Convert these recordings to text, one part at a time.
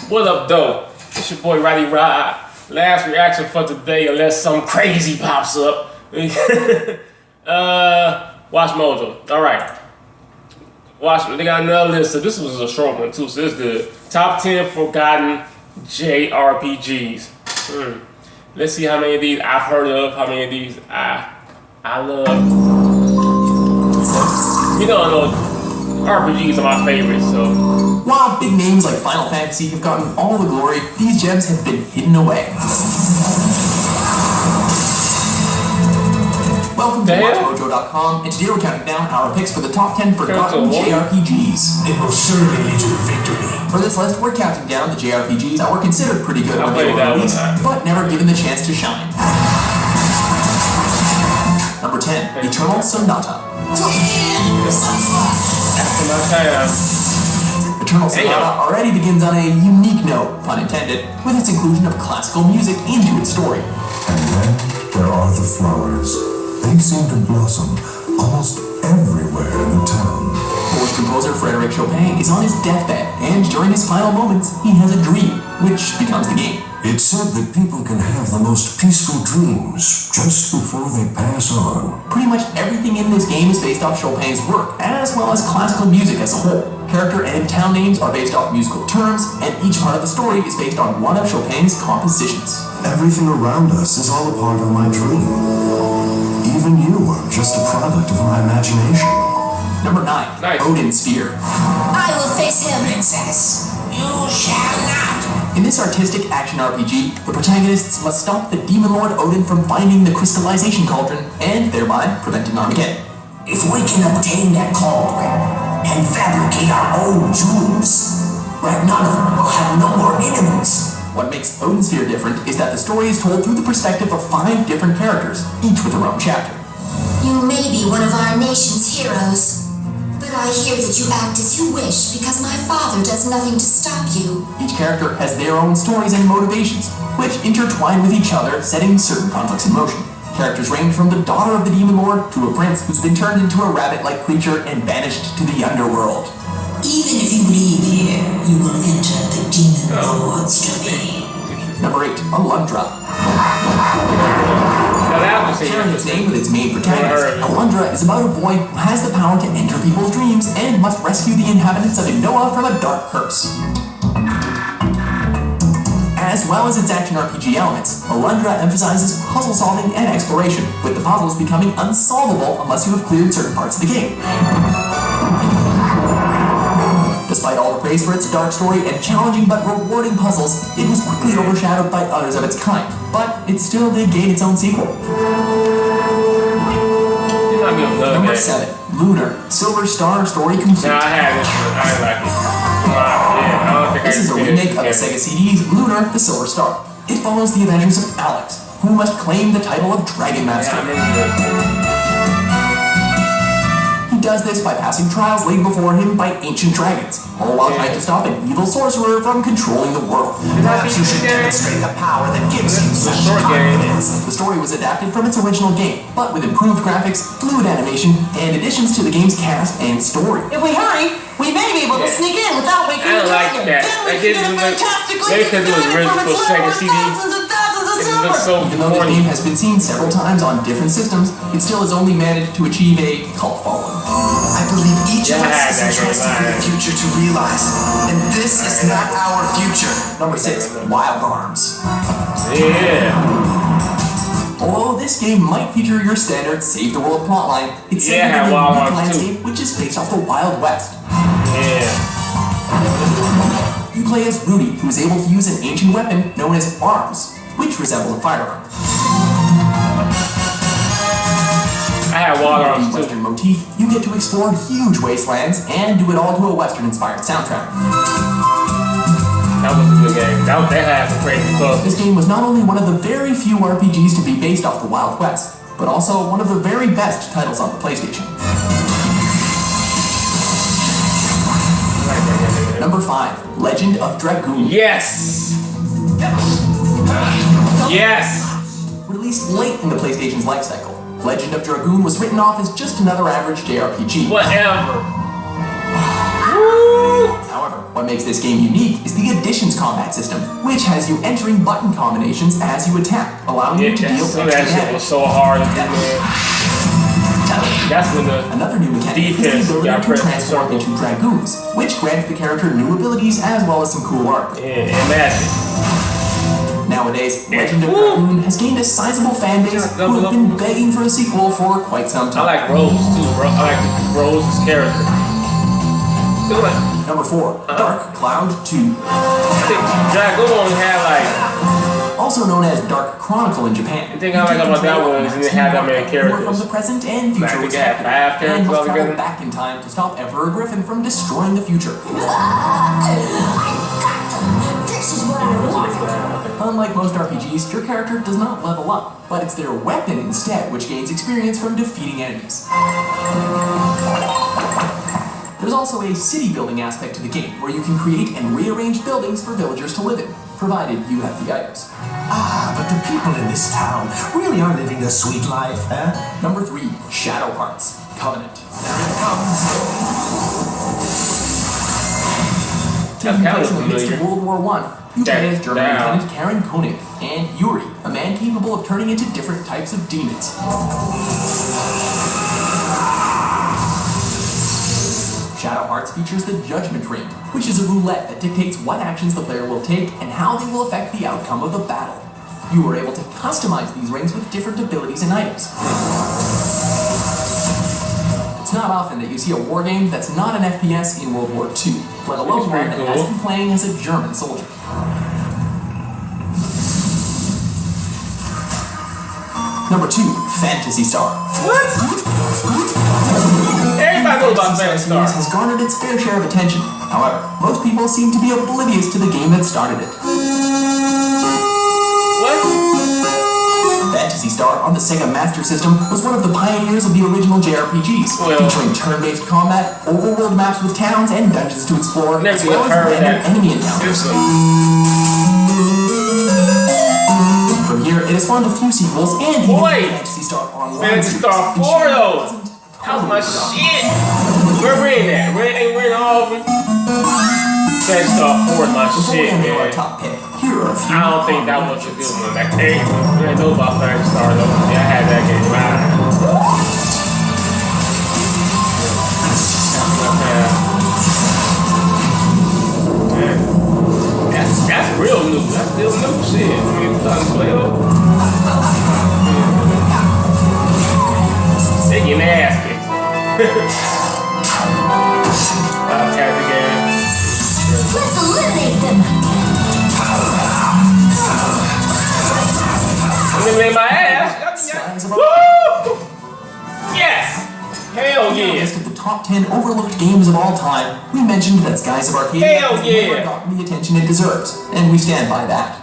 What up, though? It's your boy Roddy Rod. Last reaction for today, unless some crazy pops up. Watch Mojo. All right. Watch. They got another list. So this was a short one too. So this is good. Top 10 forgotten JRPGs. Let's see how many of these I've heard of. How many of these I love. You know, RPGs are my favorites. So. While big names like Final Fantasy have gotten all the glory, these gems have been hidden away. Welcome to WatchMojo.com, and today we're counting down our picks for the top 10 forgotten JRPGs. It will surely lead to victory. For this list, we're counting down the JRPGs that were considered pretty good when they were released, but never given the chance to shine. Number 10, Eternal Sonata. After my time. Eternal Sonata already begins on a unique note, pun intended, with its inclusion of classical music into its story. And then there are the flowers. They seem to blossom almost everywhere in the town. Polish composer Frédéric Chopin is on his deathbed, and during his final moments, he has a dream, which becomes the game. It's said that people can have the most peaceful dreams just before they pass on. Pretty much everything in this game is based off Chopin's work, as well as classical music as a whole. Character and town names are based off musical terms, and each part of the story is based on one of Chopin's compositions. Everything around us is all a part of my dream. Even you are just a product of my imagination. Number 9, Odin Sphere. I will face him. Princess, you shall not. In this artistic action RPG, the protagonists must stop the demon lord Odin from finding the crystallization cauldron, and thereby preventing Armageddon. If we can obtain that cauldron and fabricate our own jewels, Ragnarok will have no more enemies. What makes Odin Sphere different is that the story is told through the perspective of 5 different characters, each with their own chapter. You may be one of our nation's heroes, but I hear that you act as you wish because my father does nothing to stop you. Each character has their own stories and motivations, which intertwine with each other, setting certain conflicts in motion. Characters range from the daughter of the demon lord to a prince who's been turned into a rabbit-like creature and banished to the underworld. Even if you leave here, you will enter the demon lord's domain. Number 8, Alundra. Sharing its name with its main protagonist, Alundra is about a boy who has the power to enter people's dreams and must rescue the inhabitants of Inoa from a dark curse. As well as its action RPG elements, Alundra emphasizes puzzle solving and exploration, with the puzzles becoming unsolvable unless you have cleared certain parts of the game. Despite all the praise for its dark story and challenging but rewarding puzzles, it was quickly overshadowed by others of its kind, but it still did gain its own sequel. Number 7, Lunar, Silver Star Story Complete. Nah, I had it. I like it. I don't think this is a remake of the Sega CD's Lunar, the Silver Star. It follows the adventures of Alex, who must claim the title of Dragon Master. He does this by passing trials laid before him by ancient dragons, all while trying to stop an evil sorcerer from controlling the world. Perhaps you should demonstrate the power that gives you such confidence. The story was adapted from its original game, but with improved graphics, fluid animation, and additions to the game's cast and story. If we hurry, we may be able to sneak in without waking the dragon. Then we can get a fantastically because it was written for Sega CD. Even though the game has been seen several times on different systems, it still has only managed to achieve a cult following. I believe each of us is entrusted with the future to realize, and this is not our future. Number 6, Wild Arms. Yeah. Although this game might feature your standard save the world plotline, it's set in a unique landscape which is based off the Wild West. You play as Rudy, who is able to use an ancient weapon known as arms, which resemble a firearm. I had Wild Arms too. Western motif, you get to explore huge wastelands and do it all to a Western-inspired soundtrack. That was a good game. That had some crazy stuff. This game was not only one of the very few RPGs to be based off the Wild West, but also one of the very best titles on the PlayStation. Number 5, Legend of Dragoon. Yes! Yes! Released late in the PlayStation's life cycle, Legend of Dragoon was written off as just another average JRPG. Whatever. However, what makes this game unique is the additions combat system, which has you entering button combinations as you attack, allowing you to deal extra that shit damage. was so hard to do, man. That's when Another new mechanic is the ability to transform into dragoons, which grants the character new abilities as well as some cool art. Yeah, and magic. Nowadays, Legend of Dragoon has gained a sizable fan base who have been begging for a sequel for quite some time. I like Rose too. I like Rose's character. Number 4, Dark Cloud 2. I think Dragoon only had like. Also known as Dark Chronicle in Japan. The thing I like about that one is it didn't have that many characters. From the present and future I think it had 5 characters and must altogether. travel back in time to stop Emperor Griffin from destroying the future. This is what I want. Unlike most RPGs, your character does not level up, but it's their weapon instead which gains experience from defeating enemies. There's also a city building aspect to the game, where you can create and rearrange buildings for villagers to live in, provided you have the items. Ah, but the people in this town really are living a sweet life, eh? Number 3, Shadow Hearts, Covenant. Taking place in the midst of World War I, you play as German Lieutenant Karen Koenig and Yuri, a man capable of turning into different types of demons. Shadow Hearts features the Judgment Ring, which is a roulette that dictates what actions the player will take and how they will affect the outcome of the battle. You are able to customize these rings with different abilities and items. It's not often that you see a war game that's not an FPS in World War II, let alone one that has you playing as a German soldier. Number 2, Phantasy Star. What? Everybody knows about Phantasy Star. Has garnered its fair share of attention. However, most people seem to be oblivious to the game that started it. What? Phantasy Star on the Sega Master System was one of the pioneers of the original JRPGs, featuring turn-based combat, overworld maps with towns and dungeons to explore, as well as random enemy encounters. From here, it has spawned a few sequels and even Phantasy Star Online. Phantasy Star 4 though! That was my shit! Where we in at? We're in all of them? Phantasy Star 4 is my shit, man. Top pick, here are a few. I don't think that was a good one. Like, hey, we didn't know about Phantasy Star though. Yeah, I had that game. That's real new. That's still new shit. I mean, 2012. They getting their ass kicked. Tag the game. Let's eliminate them. Eliminate my ass. Woo! Yes! Hell yeah! List of the top 10 overlooked games of all time, we mentioned that Skies of Arcadia has never gotten the attention it deserves, and we stand by that.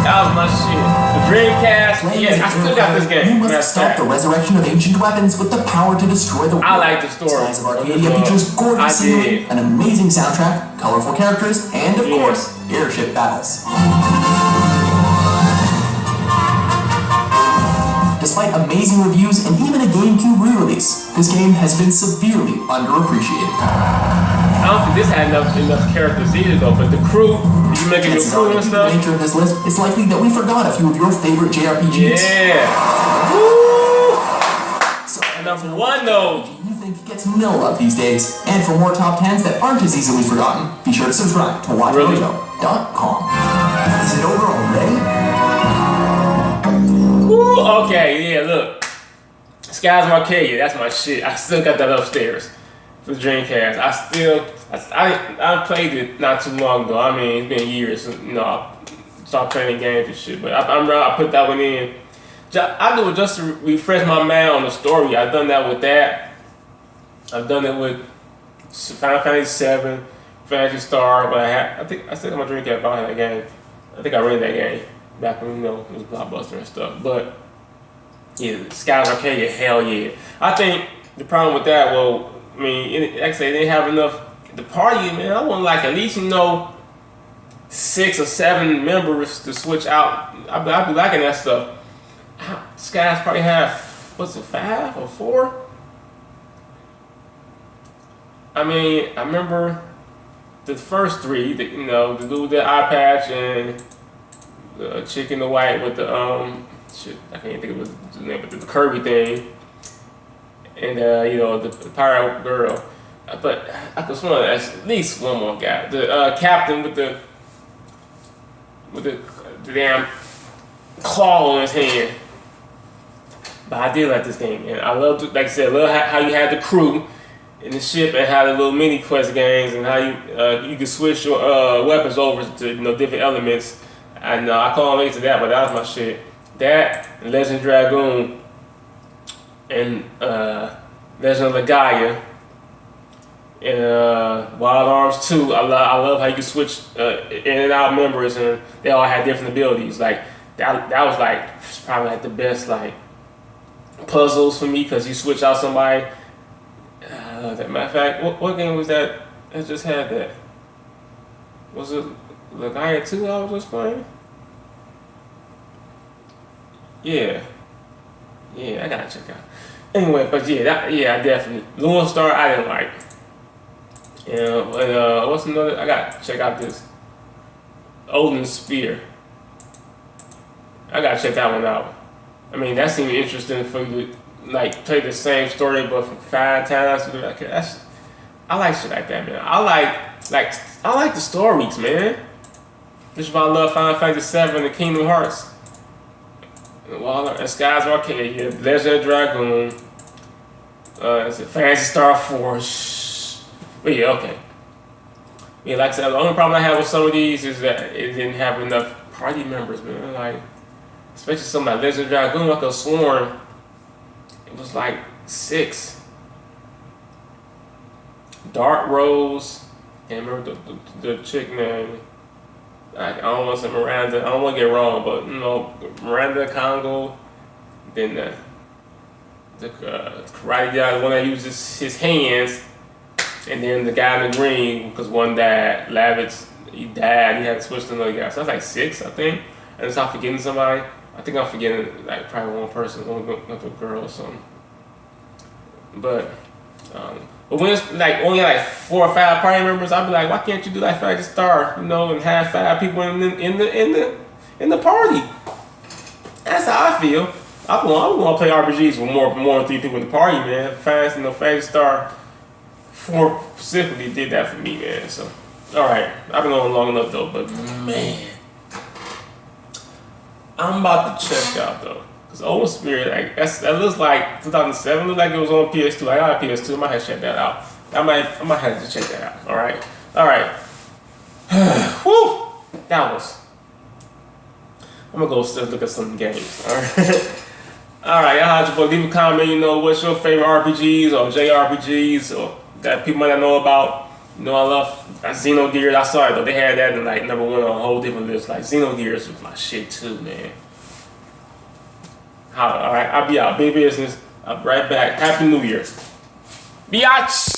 That was my shit. The Dreamcast, yeah, I still got this game. You must stop the resurrection of ancient weapons with the power to destroy the world. I like the story. Skies of Arcadia features gorgeous scenery, an amazing soundtrack, colorful characters, and of course, airship battles. Despite amazing reviews and even a GameCube re-release, this game has been severely underappreciated. I don't think this had enough characters either though, but the crew, you making your crew and stuff. The nature of this list, it's likely that we forgot a few of your favorite JRPGs. Yeah. Woo! So, number 1 though. You think gets no love these days. And for more top 10s that aren't as easily forgotten, be sure to subscribe to watchmojo.com. Is it over already? Woo! Okay, yeah, look. Skies of Arcadia, that's my shit. I still got that upstairs for the Dreamcast. I played it not too long ago. I mean, it's been years. You know, I stopped playing games and shit. But I put that one in. I do it just to refresh my mind on the story. I've done that with that. I've done it with Final Fantasy VII, Phantasy Star. But I think I still got my Dreamcast behind that game. I think I rented that game back when, you know, it was Blockbuster and stuff. But yeah, Skies of Arcadia, hell yeah. I think the problem with that, well, I mean, like I say, they didn't have enough. The party, man, I want like at least, you know, 6 or 7 members to switch out. I'd be liking that stuff. Skies probably have, what's it, 5 or 4? I mean, I remember the first three, the dude with the eye patch and the chick in the white with the shit, I can't think of the name, but the Kirby thing, and the pirate girl. But I could swear there's at least one more guy, the captain with the damn claw on his hand. But I did like this game, man. I love, like I said, I love how you had the crew in the ship and how the little mini quest games and how you can switch your weapons over to different elements. And I can't wait to that, but that was my shit. That and Legend Dragoon and Legend of Legaia and Wild Arms 2. I love how you can switch in and out members and they all had different abilities. Like that was like probably like the best like puzzles for me because you switch out somebody. That matter of fact, what game was that? I just had that. Was it Legaia 2 I was just playing? Yeah, I gotta check out. Anyway, but I definitely Lone Star I didn't like. And what's another? I gotta check out this Odin Spear. I gotta check that one out. I mean, that seemed interesting for you to like play the same story but for 5 times. I like shit like that, man. I like the stories, man. This is why I love Final Fantasy VII and Kingdom Hearts. And Skies Arcade, yeah, Legend of Dragoon, Phantasy Star Force. But yeah, okay. Yeah, like I said, the only problem I have with some of these is that it didn't have enough party members, man. Like, especially some like Legend of Dragoon, I could have sworn it was like 6. Dark Rose, can't remember the chick name. I don't want to say Miranda. I don't want to get wrong, but Miranda Congo. Then the karate guy, the one that uses his hands, and then the guy in the green because one died. Lavitz, he died. He had to switch to another guy. So that's like 6, I think. And it's not forgetting somebody. I think I'm forgetting like probably one person, one girl or something. But when it's like only like 4 or 5 party members, I'd be like, why can't you do like Phantasy Star, and have 5 people in the party? That's how I feel. I want to play RPGs with more than 3 people in the party, man. Phantasy Star 4 specifically did that for me, man. So, all right, I've been going long enough though, but man, I'm about to check out though. Cause Old Spirit, like that looks like 2007. Looked like it was on PS2. I got a PS2. I might have to check that out. I might have to check that out. All right. Whew. That was. I'm gonna go look at some games. All right. All right, y'all have to leave a comment. What's your favorite RPGs or JRPGs or that people might not know about. I love Xenogears. I saw it though. They had that in like #1 on a whole different list. Like Xenogears was my shit too, man. All right, I'll be out. Big business. I'll be right back. Happy New Year. Biatch!